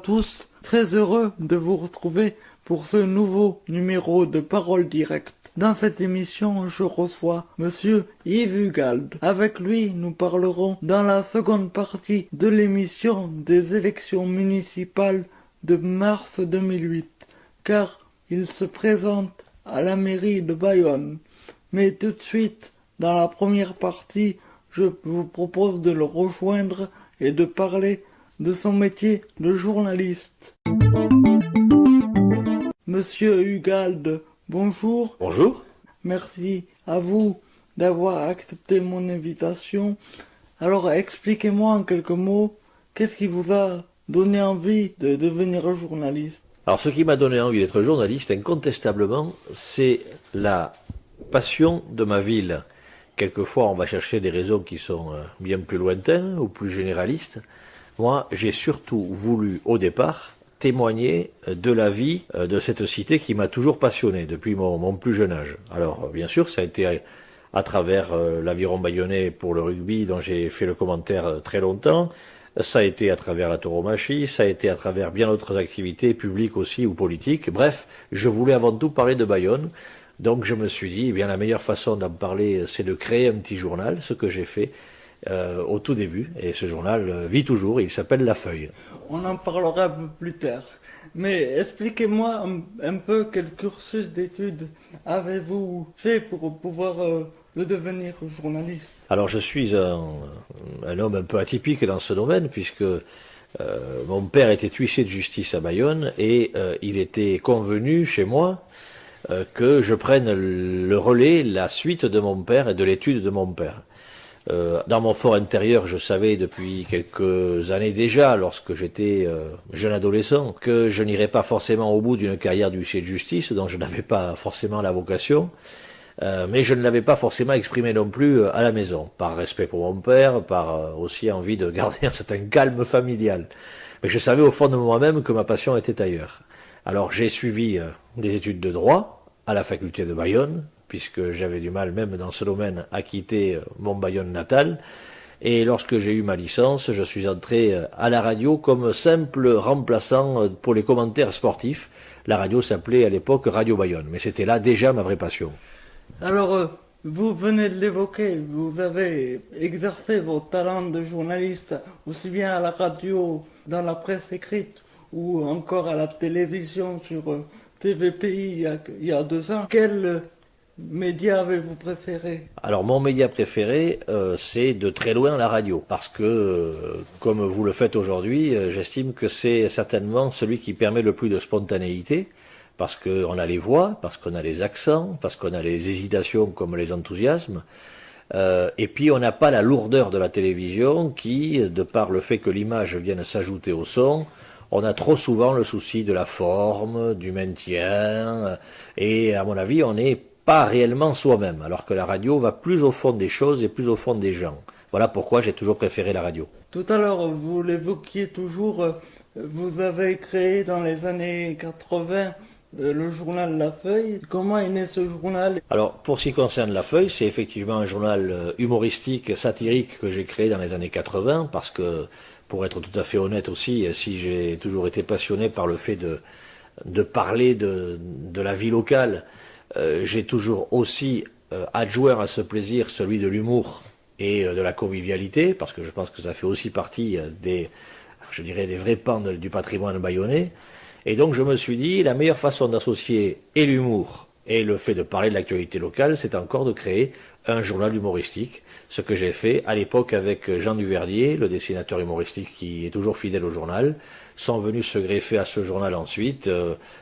tous, très heureux de vous retrouver pour ce nouveau numéro de Parole Directe. Dans cette émission, je reçois Monsieur Yves Ugalde. Avec lui, nous parlerons dans la seconde partie de l'émission des élections municipales de mars 2008, car il se présente à la mairie de Bayonne. Mais tout de suite, dans la première partie, je vous propose de le rejoindre et de parler de son métier de journaliste. Monsieur Ugalde, bonjour. Bonjour. Merci à vous d'avoir accepté mon invitation. Alors expliquez-moi en quelques mots, qu'est-ce qui vous a donné envie de devenir journaliste? Alors ce qui m'a donné envie d'être journaliste, incontestablement, c'est la passion de ma ville. Quelquefois on va chercher des raisons qui sont bien plus lointaines ou plus généralistes. Moi j'ai surtout voulu au départ témoigner de la vie de cette cité qui m'a toujours passionné depuis mon plus jeune âge. Alors bien sûr ça a été à travers l'aviron bayonnais pour le rugby dont j'ai fait le commentaire très longtemps, ça a été à travers la tauromachie, ça a été à travers bien d'autres activités publiques aussi ou politiques. Bref, je voulais avant tout parler de Bayonne, donc je me suis dit, eh bien la meilleure façon d'en parler c'est de créer un petit journal, ce que j'ai fait au tout début, et ce journal vit toujours, il s'appelle La Feuille. On en parlera un peu plus tard. Mais expliquez-moi un peu quel cursus d'études avez-vous fait pour pouvoir devenir journaliste? Alors je suis un homme un peu atypique dans ce domaine, puisque mon père était huissier de justice à Bayonne, et il était convenu chez moi que je prenne le relais, la suite de mon père et de l'étude de mon père. Dans mon fort intérieur, je savais depuis quelques années déjà, lorsque j'étais jeune adolescent, que je n'irais pas forcément au bout d'une carrière d'huissier de justice, dont je n'avais pas forcément la vocation, mais je ne l'avais pas forcément exprimé non plus à la maison, par respect pour mon père, par aussi envie de garder un certain calme familial. Mais je savais au fond de moi-même que ma passion était ailleurs. Alors j'ai suivi des études de droit à la faculté de Bayonne, puisque j'avais du mal, même dans ce domaine, à quitter mon Bayonne natal. Et lorsque j'ai eu ma licence, je suis entré à la radio comme simple remplaçant pour les commentaires sportifs. La radio s'appelait à l'époque Radio Bayonne, mais c'était là déjà ma vraie passion. Alors, vous venez de l'évoquer, vous avez exercé vos talents de journaliste aussi bien à la radio, dans la presse écrite, ou encore à la télévision sur TVPI il y a 2 ans. Quel média avez-vous préféré? Alors mon média préféré, c'est de très loin la radio, parce que, comme vous le faites aujourd'hui, j'estime que c'est certainement celui qui permet le plus de spontanéité, parce qu'on a les voix, parce qu'on a les accents, parce qu'on a les hésitations comme les enthousiasmes, et puis on n'a pas la lourdeur de la télévision qui, de par le fait que l'image vienne s'ajouter au son, on a trop souvent le souci de la forme, du maintien, et à mon avis on n'est pas réellement soi-même, alors que la radio va plus au fond des choses et plus au fond des gens. Voilà pourquoi j'ai toujours préféré la radio. Tout à l'heure, vous l'évoquiez toujours, vous avez créé dans les années 80 le journal La Feuille. Comment est né ce journal? Alors, pour ce qui concerne La Feuille, c'est effectivement un journal humoristique, satirique que j'ai créé dans les années 80, parce que, pour être tout à fait honnête aussi, si j'ai toujours été passionné par le fait de parler de la vie locale, j'ai toujours aussi adjoint à ce plaisir celui de l'humour et de la convivialité, parce que je pense que ça fait aussi partie des vrais pans du patrimoine bayonnais. Et donc je me suis dit, la meilleure façon d'associer et l'humour et le fait de parler de l'actualité locale, c'est encore de créer un journal humoristique, ce que j'ai fait à l'époque avec Jean Duverdier, le dessinateur humoristique qui est toujours fidèle au journal. Sont venus se greffer à ce journal ensuite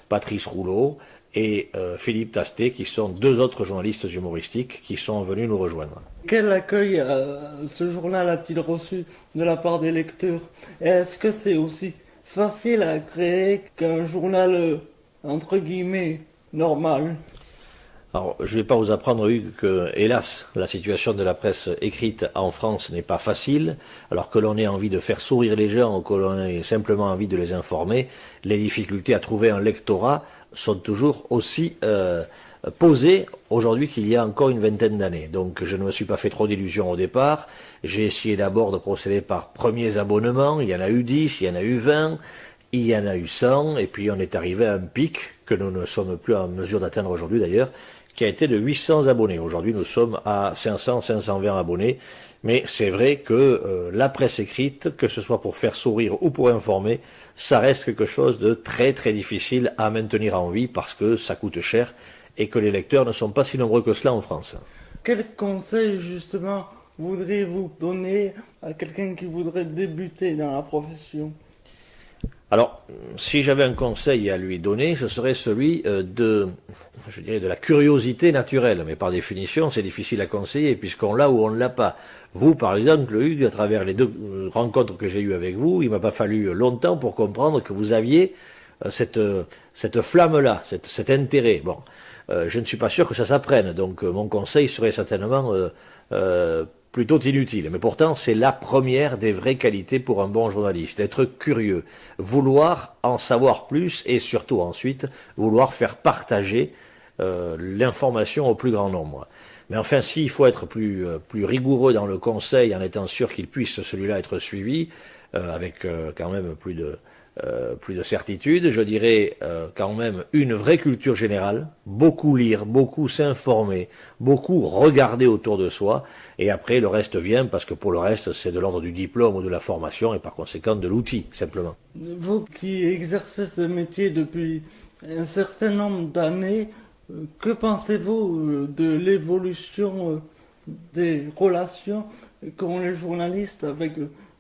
Patrice Rouleau et Philippe Tastet, qui sont 2 autres journalistes humoristiques qui sont venus nous rejoindre. Quel accueil ce journal a-t-il reçu de la part des lecteurs? Est-ce que c'est aussi facile à créer qu'un journal, entre guillemets, normal? Alors, je ne vais pas vous apprendre, Hugues, que, hélas, la situation de la presse écrite en France n'est pas facile. Alors que l'on ait envie de faire sourire les gens ou que l'on ait simplement envie de les informer, les difficultés à trouver un lectorat sont toujours aussi posées aujourd'hui qu'il y a encore une vingtaine d'années. Donc, je ne me suis pas fait trop d'illusions au départ. J'ai essayé d'abord de procéder par premiers abonnements. Il y en a eu 10, il y en a eu 20. il y en a eu 100, et puis on est arrivé à un pic, que nous ne sommes plus en mesure d'atteindre aujourd'hui d'ailleurs, qui a été de 800 abonnés. Aujourd'hui, nous sommes à 500, 520 abonnés. Mais c'est vrai que la presse écrite, que ce soit pour faire sourire ou pour informer, ça reste quelque chose de très très difficile à maintenir en vie parce que ça coûte cher et que les lecteurs ne sont pas si nombreux que cela en France. Quel conseil justement voudriez-vous donner à quelqu'un qui voudrait débuter dans la profession? Alors, si j'avais un conseil à lui donner, ce serait celui de la curiosité naturelle. Mais par définition, c'est difficile à conseiller puisqu'on l'a ou on ne l'a pas. Vous, par exemple, Hugues, à travers les 2 rencontres que j'ai eues avec vous, il m'a pas fallu longtemps pour comprendre que vous aviez cette flamme-là, cet intérêt. Bon, je ne suis pas sûr que ça s'apprenne. Donc, mon conseil serait certainement plutôt inutile. Mais pourtant, c'est la première des vraies qualités pour un bon journaliste, être curieux, vouloir en savoir plus et surtout ensuite vouloir faire partager l'information au plus grand nombre. Mais enfin, s'il faut être plus rigoureux dans le conseil en étant sûr qu'il puisse celui-là être suivi, avec quand même plus de certitude, je dirais quand même une vraie culture générale, beaucoup lire, beaucoup s'informer, beaucoup regarder autour de soi, et après le reste vient, parce que pour le reste c'est de l'ordre du diplôme ou de la formation, et par conséquent de l'outil, simplement. Vous qui exercez ce métier depuis un certain nombre d'années, que pensez-vous de l'évolution des relations qu'ont les journalistes avec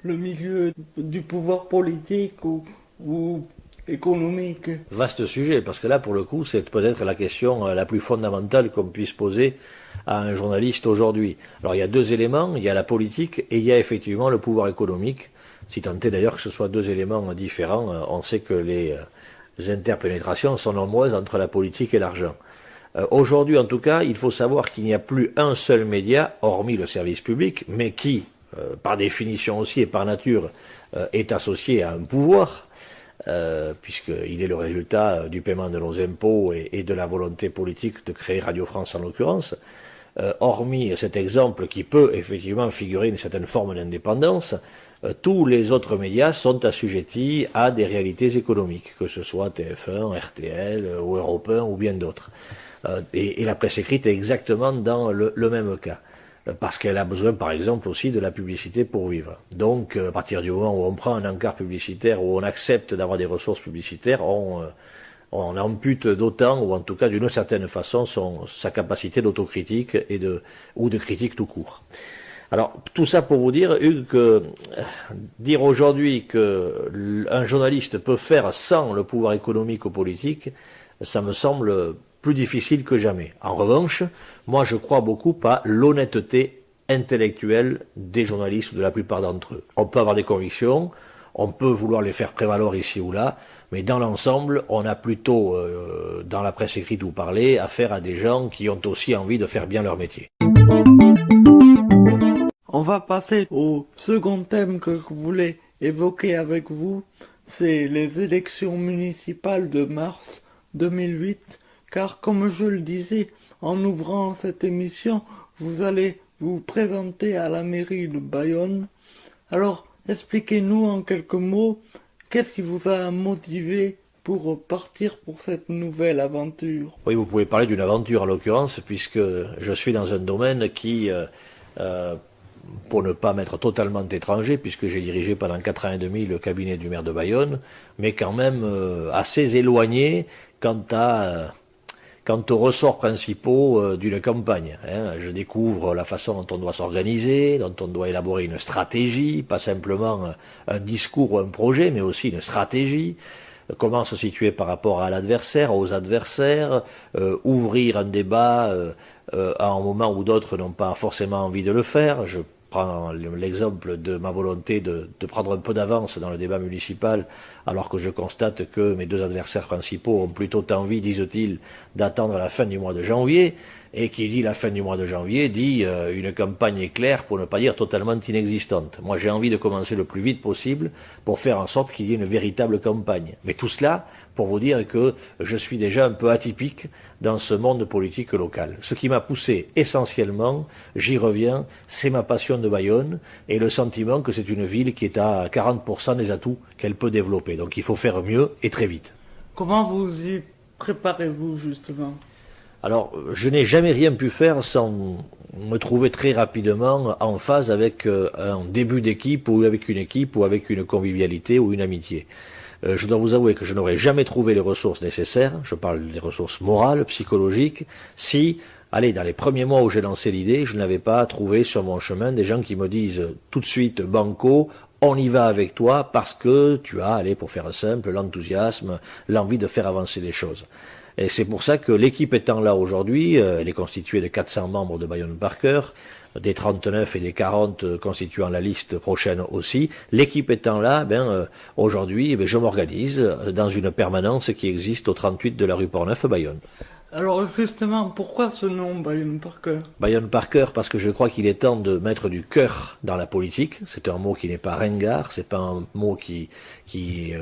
le milieu du pouvoir politique ou économique? Vaste sujet, parce que là, pour le coup, c'est peut-être la question la plus fondamentale qu'on puisse poser à un journaliste aujourd'hui. Alors, il y a 2 éléments, il y a la politique et il y a effectivement le pouvoir économique. Si tant est d'ailleurs que ce soit 2 éléments différents, on sait que les interpénétrations sont nombreuses entre la politique et l'argent. Aujourd'hui, en tout cas, il faut savoir qu'il n'y a plus un seul média, hormis le service public, mais qui, par définition aussi et par nature, est associé à un pouvoir, puisqu'il est le résultat du paiement de nos impôts et de la volonté politique de créer Radio France en l'occurrence. Hormis cet exemple qui peut effectivement figurer une certaine forme d'indépendance, tous les autres médias sont assujettis à des réalités économiques, que ce soit TF1, RTL ou Europe 1 ou bien d'autres. Et la presse écrite est exactement dans le même cas, parce qu'elle a besoin par exemple aussi de la publicité pour vivre. Donc à partir du moment où on prend un encart publicitaire, où on accepte d'avoir des ressources publicitaires, on ampute d'autant, ou en tout cas d'une certaine façon, sa capacité d'autocritique ou de critique tout court. Alors, tout ça pour vous dire, Hugues, que dire aujourd'hui qu'un journaliste peut faire sans le pouvoir économique ou politique, ça me semble plus difficile que jamais. En revanche, moi je crois beaucoup à l'honnêteté intellectuelle des journalistes, de la plupart d'entre eux. On peut avoir des convictions, on peut vouloir les faire prévaloir ici ou là, mais dans l'ensemble, on a plutôt, dans la presse écrite ou parlée, affaire à des gens qui ont aussi envie de faire bien leur métier. On va passer au second thème que je voulais évoquer avec vous, c'est les élections municipales de mars 2008, car comme je le disais en ouvrant cette émission, vous allez vous présenter à la mairie de Bayonne. Alors, expliquez-nous en quelques mots, qu'est-ce qui vous a motivé pour partir pour cette nouvelle aventure? Oui, vous pouvez parler d'une aventure en l'occurrence, puisque je suis dans un domaine qui, pour ne pas m'être totalement étranger, puisque j'ai dirigé pendant 4 ans et demi le cabinet du maire de Bayonne, mais quand même assez éloigné quant aux ressorts principaux d'une campagne. Je découvre la façon dont on doit s'organiser, dont on doit élaborer une stratégie, pas simplement un discours ou un projet, mais aussi une stratégie. Comment se situer par rapport à l'adversaire, aux adversaires, ouvrir un débat à un moment où d'autres n'ont pas forcément envie de le faire. Je prends l'exemple de ma volonté de prendre un peu d'avance dans le débat municipal, alors que je constate que mes 2 adversaires principaux ont plutôt envie, disent-ils, d'attendre la fin du mois de janvier. Et qui dit la fin du mois de janvier dit une campagne éclair, pour ne pas dire totalement inexistante. Moi j'ai envie de commencer le plus vite possible pour faire en sorte qu'il y ait une véritable campagne. Mais tout cela pour vous dire que je suis déjà un peu atypique dans ce monde politique local. Ce qui m'a poussé essentiellement, j'y reviens, c'est ma passion de Bayonne et le sentiment que c'est une ville qui est à 40% des atouts qu'elle peut développer. Donc il faut faire mieux et très vite. Comment vous y préparez-vous justement? Alors, je n'ai jamais rien pu faire sans me trouver très rapidement en phase avec un début d'équipe ou avec une équipe ou avec une convivialité ou une amitié. Je dois vous avouer que je n'aurais jamais trouvé les ressources nécessaires, je parle des ressources morales, psychologiques, si, allez, dans les premiers mois où j'ai lancé l'idée, je n'avais pas trouvé sur mon chemin des gens qui me disent tout de suite, banco, on y va avec toi parce que tu as, allez, pour faire simple, l'enthousiasme, l'envie de faire avancer les choses. Et c'est pour ça que l'équipe étant là aujourd'hui, elle est constituée de 400 membres de Bayonne Parker, des 39 et des 40 constituant la liste prochaine aussi. L'équipe étant là, aujourd'hui, je m'organise dans une permanence qui existe au 38 de la rue Portneuf, Bayonne. Alors justement, pourquoi ce nom Bayonne Parker? Bayonne Parker parce que je crois qu'il est temps de mettre du cœur dans la politique. C'est un mot qui n'est pas ringard, c'est pas un mot qui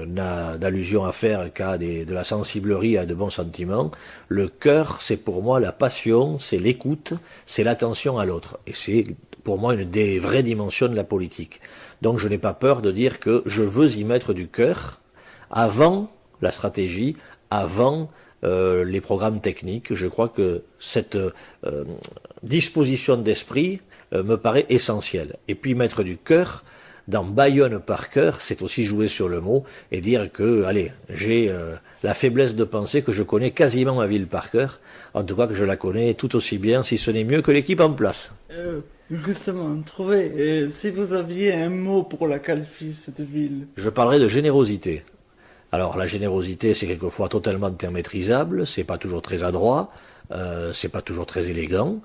n'a d'allusion à faire qu'à de la sensiblerie et à de bons sentiments. Le cœur, c'est pour moi la passion, c'est l'écoute, c'est l'attention à l'autre. Et c'est pour moi une des vraies dimensions de la politique. Donc je n'ai pas peur de dire que je veux y mettre du cœur avant la stratégie, avant les programmes techniques. Je crois que cette disposition d'esprit me paraît essentielle. Et puis mettre du cœur dans Bayonne Parker, c'est aussi jouer sur le mot et dire que, allez, j'ai la faiblesse de penser que je connais quasiment ma ville par cœur, en tout cas que je la connais tout aussi bien, si ce n'est mieux que l'équipe en place. Justement, si vous aviez un mot pour la qualifier, cette ville? Je parlerai de générosité. Alors la générosité, c'est quelquefois totalement intermaîtrisable, c'est pas toujours très adroit, c'est pas toujours très élégant,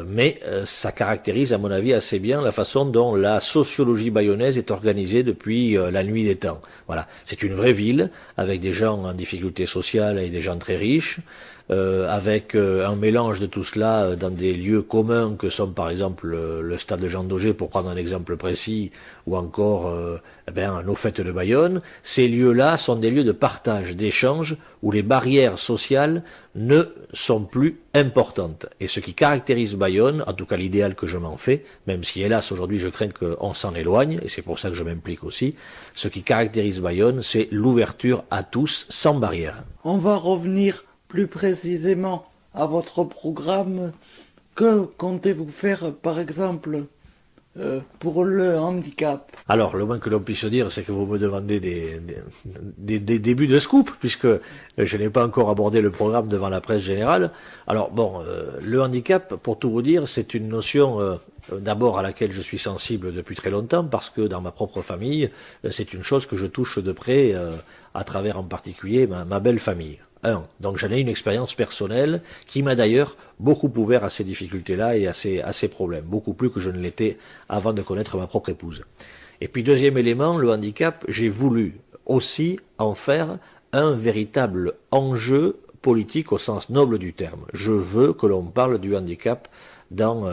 mais ça caractérise à mon avis assez bien la façon dont la sociologie bayonnaise est organisée depuis la nuit des temps. Voilà, c'est une vraie ville avec des gens en difficulté sociale et des gens très riches, avec un mélange de tout cela dans des lieux communs que sont par exemple le stade de Jean Daugé, pour prendre un exemple précis, ou encore nos fêtes de Bayonne. Ces lieux-là sont des lieux de partage, d'échange, où les barrières sociales ne sont plus importantes. Et ce qui caractérise Bayonne, en tout cas l'idéal que je m'en fais, même si hélas aujourd'hui je crains qu'on s'en éloigne, et c'est pour ça que je m'implique aussi, ce qui caractérise Bayonne, c'est l'ouverture à tous, sans barrière. On va revenir plus précisément à votre programme. Que comptez-vous faire, par exemple, pour le handicap? Alors, le moins que l'on puisse dire, c'est que vous me demandez des débuts de scoop, puisque je n'ai pas encore abordé le programme devant la presse générale. Alors, le handicap, pour tout vous dire, c'est une notion d'abord à laquelle je suis sensible depuis très longtemps, parce que dans ma propre famille, c'est une chose que je touche de près, à travers en particulier ma belle famille. Donc j'en ai une expérience personnelle qui m'a d'ailleurs beaucoup ouvert à ces difficultés-là et à ces problèmes, beaucoup plus que je ne l'étais avant de connaître ma propre épouse. Et puis deuxième élément, le handicap, j'ai voulu aussi en faire un véritable enjeu politique au sens noble du terme. Je veux que l'on parle du handicap dans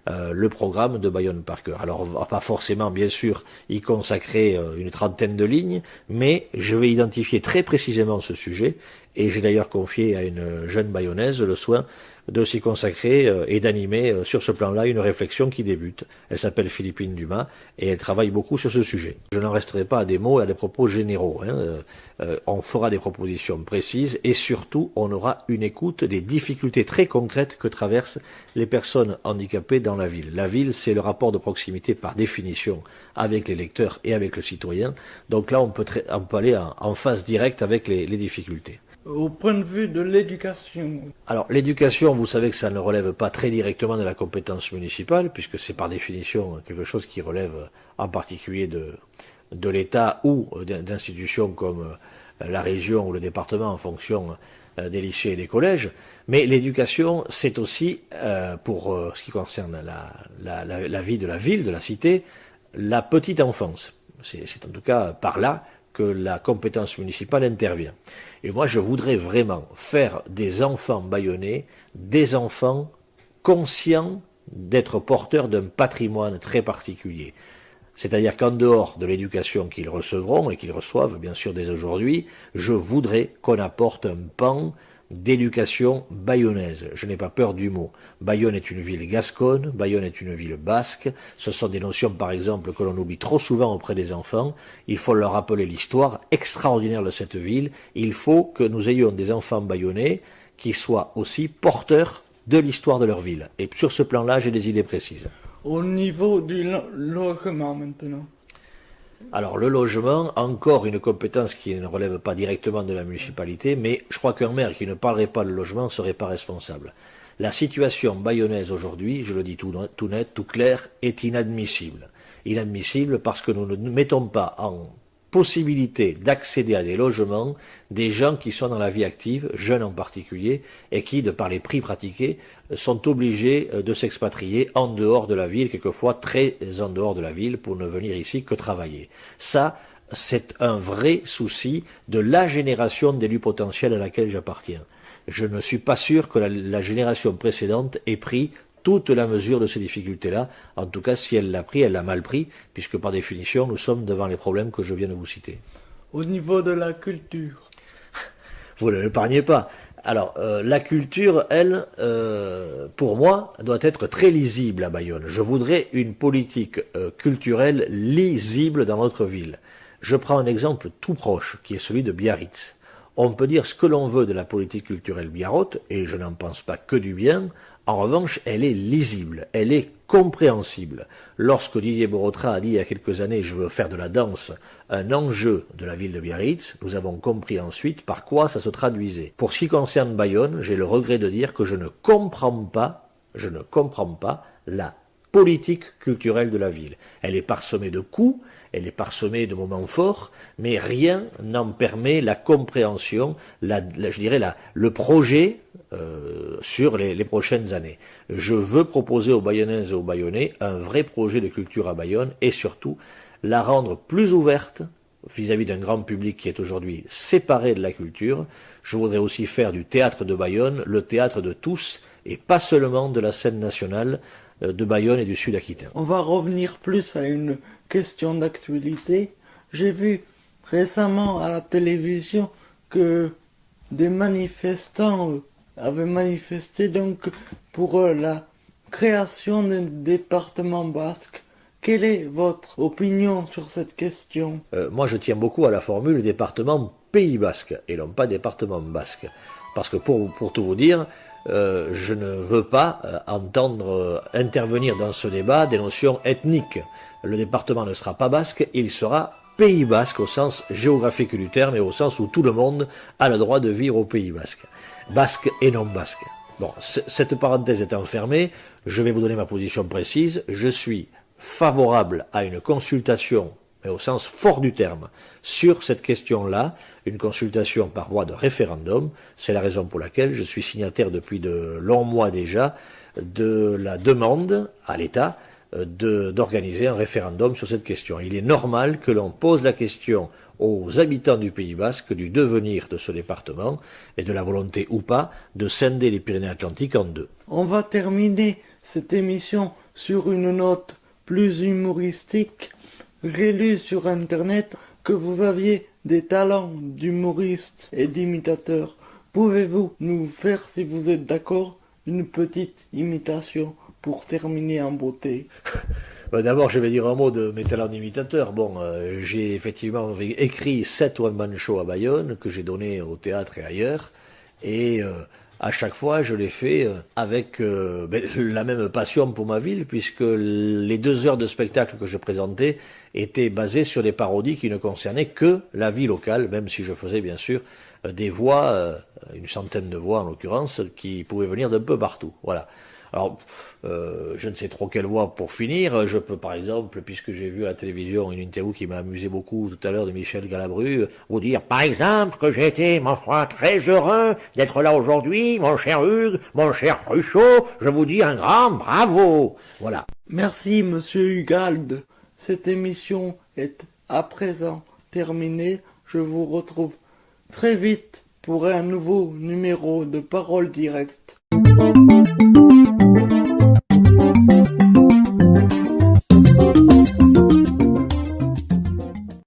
le programme de Bayonne Parker. Alors on va pas forcément bien sûr y consacrer une trentaine de lignes, mais je vais identifier très précisément ce sujet, et j'ai d'ailleurs confié à une jeune bayonnaise le soin de s'y consacrer et d'animer sur ce plan-là une réflexion qui débute. Elle s'appelle Philippine Dumas et elle travaille beaucoup sur ce sujet. Je n'en resterai pas à des mots et à des propos généraux. On fera des propositions précises et surtout on aura une écoute des difficultés très concrètes que traversent les personnes handicapées dans la ville. La ville, c'est le rapport de proximité par définition avec les lecteurs et avec le citoyen. Donc là, on peut aller en phase directe avec les difficultés. Au point de vue de l'éducation. Alors l'éducation, vous savez que ça ne relève pas très directement de la compétence municipale, puisque c'est par définition quelque chose qui relève en particulier de l'État ou d'institutions comme la région ou le département en fonction des lycées et des collèges. Mais l'éducation, c'est aussi, pour ce qui concerne la vie de la ville, de la cité, la petite enfance. C'est en tout cas par là que la compétence municipale intervient. Et moi, je voudrais vraiment faire des enfants bayonnais des enfants conscients d'être porteurs d'un patrimoine très particulier. C'est-à-dire qu'en dehors de l'éducation qu'ils recevront et qu'ils reçoivent bien sûr dès aujourd'hui, je voudrais qu'on apporte un pan d'éducation bayonnaise. Je n'ai pas peur du mot. Bayonne est une ville gasconne, Bayonne est une ville basque. Ce sont des notions par exemple que l'on oublie trop souvent auprès des enfants. Il faut leur rappeler l'histoire extraordinaire de cette ville. Il faut que nous ayons des enfants bayonnais qui soient aussi porteurs de l'histoire de leur ville. Et sur ce plan-là, j'ai des idées précises. Au niveau du logement maintenant. Alors le logement, encore une compétence qui ne relève pas directement de la municipalité, mais je crois qu'un maire qui ne parlerait pas de logement ne serait pas responsable. La situation bayonnaise aujourd'hui, je le dis tout net, tout clair, est inadmissible. Inadmissible parce que nous ne mettons pas en possibilité d'accéder à des logements des gens qui sont dans la vie active, jeunes en particulier, et qui, de par les prix pratiqués, sont obligés de s'expatrier en dehors de la ville, quelquefois très en dehors de la ville, pour ne venir ici que travailler. Ça, c'est un vrai souci de la génération d'élus potentiels à laquelle j'appartiens. Je ne suis pas sûr que la génération précédente ait pris toute la mesure de ces difficultés-là. En tout cas, si elle l'a pris, elle l'a mal pris, puisque par définition, nous sommes devant les problèmes que je viens de vous citer. Au niveau de la culture. Vous ne l'épargnez pas. Alors, la culture, elle, pour moi, doit être très lisible à Bayonne. Je voudrais une politique culturelle lisible dans notre ville. Je prends un exemple tout proche, qui est celui de Biarritz. On peut dire ce que l'on veut de la politique culturelle biarrote, et je n'en pense pas que du bien. En revanche, elle est lisible, elle est compréhensible. Lorsque Didier Borotra a dit il y a quelques années « je veux faire de la danse un enjeu de la ville de Biarritz », nous avons compris ensuite par quoi ça se traduisait. Pour ce qui concerne Bayonne, j'ai le regret de dire que je ne comprends pas la politique culturelle de la ville. Elle est parsemée de coups, elle est parsemée de moments forts, mais rien n'en permet la compréhension, le projet sur les prochaines années. Je veux proposer aux Bayonnaises et aux Bayonnais un vrai projet de culture à Bayonne et surtout la rendre plus ouverte vis-à-vis d'un grand public qui est aujourd'hui séparé de la culture. Je voudrais aussi faire du théâtre de Bayonne le théâtre de tous et pas seulement de la scène nationale de Bayonne et du Sud-Aquitaine. On va revenir plus à une question d'actualité. J'ai vu récemment à la télévision que des manifestants avaient manifesté donc pour la création d'un département basque. Quelle est votre opinion sur cette question? Moi, je tiens beaucoup à la formule département Pays Basque et non pas département basque. Parce que pour tout vous dire, je ne veux pas entendre intervenir dans ce débat des notions ethniques. Le département ne sera pas basque, il sera Pays Basque au sens géographique du terme et au sens où tout le monde a le droit de vivre au Pays Basque. Basque et non basque. Bon, cette parenthèse étant fermée, je vais vous donner ma position précise. Je suis favorable à une consultation, mais au sens fort du terme, sur cette question-là, une consultation par voie de référendum. C'est la raison pour laquelle je suis signataire depuis de longs mois déjà de la demande à l'État d'organiser un référendum sur cette question. Il est normal que l'on pose la question aux habitants du Pays Basque du devenir de ce département et de la volonté ou pas de scinder les Pyrénées-Atlantiques en deux. On va terminer cette émission sur une note plus humoristique. J'ai lu sur internet que vous aviez des talents d'humoriste et d'imitateur. Pouvez-vous nous faire, si vous êtes d'accord, une petite imitation pour terminer en beauté? D'abord, je vais dire un mot de mes talents d'imitateur. Bon, j'ai effectivement écrit 7 one-man shows à Bayonne, que j'ai donné au théâtre et ailleurs, et à chaque fois, je l'ai fait avec la même passion pour ma ville, puisque les 2 heures de spectacle que je présentais étaient basées sur des parodies qui ne concernaient que la vie locale, même si je faisais bien sûr des voix, une centaine de voix en l'occurrence, qui pouvaient venir d'un peu partout. Voilà. Alors, je ne sais trop quelle voix pour finir. Je peux par exemple, puisque j'ai vu à la télévision une interview qui m'a amusé beaucoup tout à l'heure de Michel Galabru, vous dire par exemple que j'ai été, ma foi, très heureux d'être là aujourd'hui, mon cher Hugues, mon cher Cruchot, je vous dis un grand bravo. Voilà. Merci monsieur Hugalde. Cette émission est à présent terminée. je vous retrouve très vite pour un nouveau numéro de Parole Directe.